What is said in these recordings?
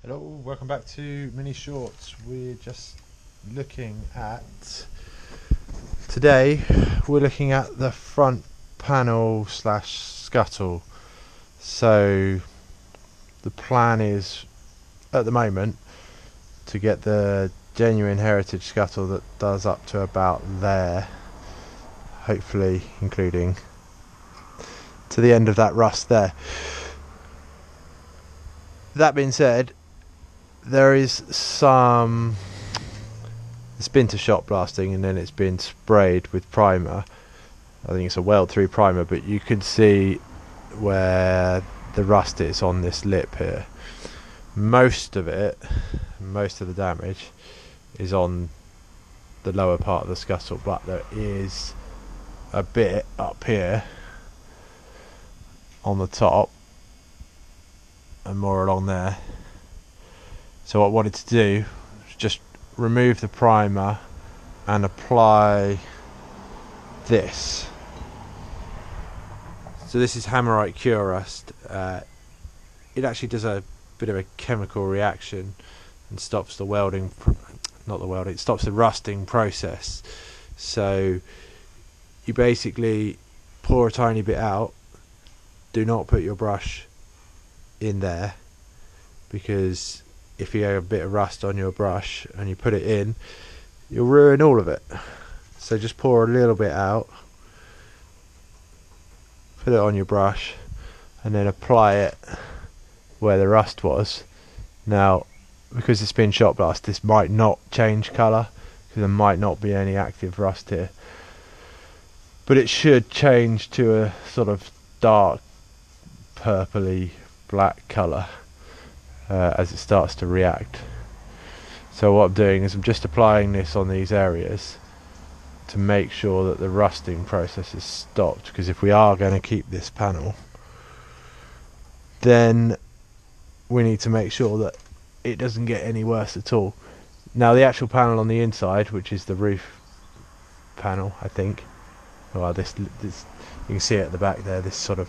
Hello, welcome back to Mini Shorts. We're just looking at today we're looking at the front panel slash scuttle. So the plan is at the moment to get the genuine heritage scuttle that does up to about there, hopefully including to the end of that rust there. That being said, there is some, it's been to shot blasting and then it's been sprayed with primer. I think it's a weld through primer, but you can see where the rust is on this lip here. Most of the damage is on the lower part of the scuttle, but there is a bit up here on the top and more along there. So what I wanted to do was just remove the primer and apply this. So this is Hammerite Kurust. It actually does a bit of a chemical reaction and stops the welding, it stops the rusting process. So you basically pour a tiny bit out. Do not put your brush in there, because if you have a bit of rust on your brush and you put it in, you'll ruin all of it. So just pour a little bit out, put it on your brush, and then apply it where the rust was. Now, because it's been shot blast, this might not change colour, because there might not be any active rust here, but it should change to a sort of dark purpley black colour as it starts to react. So what I'm doing is I'm just applying this on these areas to make sure that the rusting process is stopped, because if we are going to keep this panel, then we need to make sure that it doesn't get any worse at all. Now the actual panel on the inside, which is the roof panel, I think, well, this you can see it at the back there, this sort of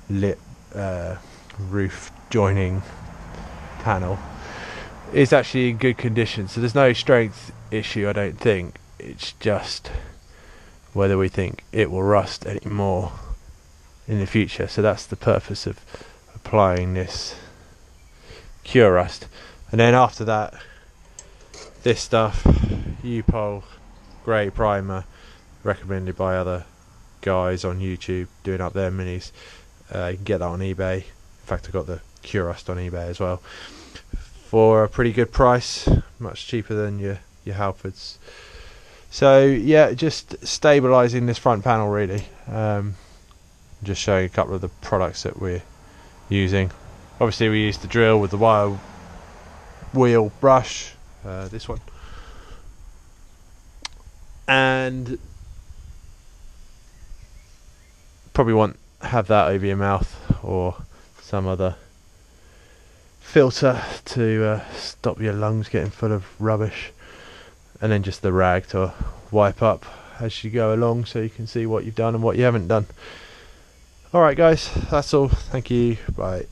lip roof joining panel, is actually in good condition, so there's no strength issue, I don't think. It's just whether we think it will rust any more in the future. So that's the purpose of applying this Kurust. And then after that, this stuff, U-Pol grey primer, recommended by other guys on YouTube doing up their minis. You can get that on eBay. In fact, I got the Kurust on eBay as well for a pretty good price, much cheaper than your Halfords. So yeah, just stabilising this front panel really. Just showing a couple of the products that we're using. Obviously we use the drill with the wire wheel brush, this one, and probably won't have that over your mouth or some other filter to stop your lungs getting full of rubbish, and then just the rag to wipe up as you go along so you can see what you've done and what you haven't done. Alright guys, that's all. Thank you, bye.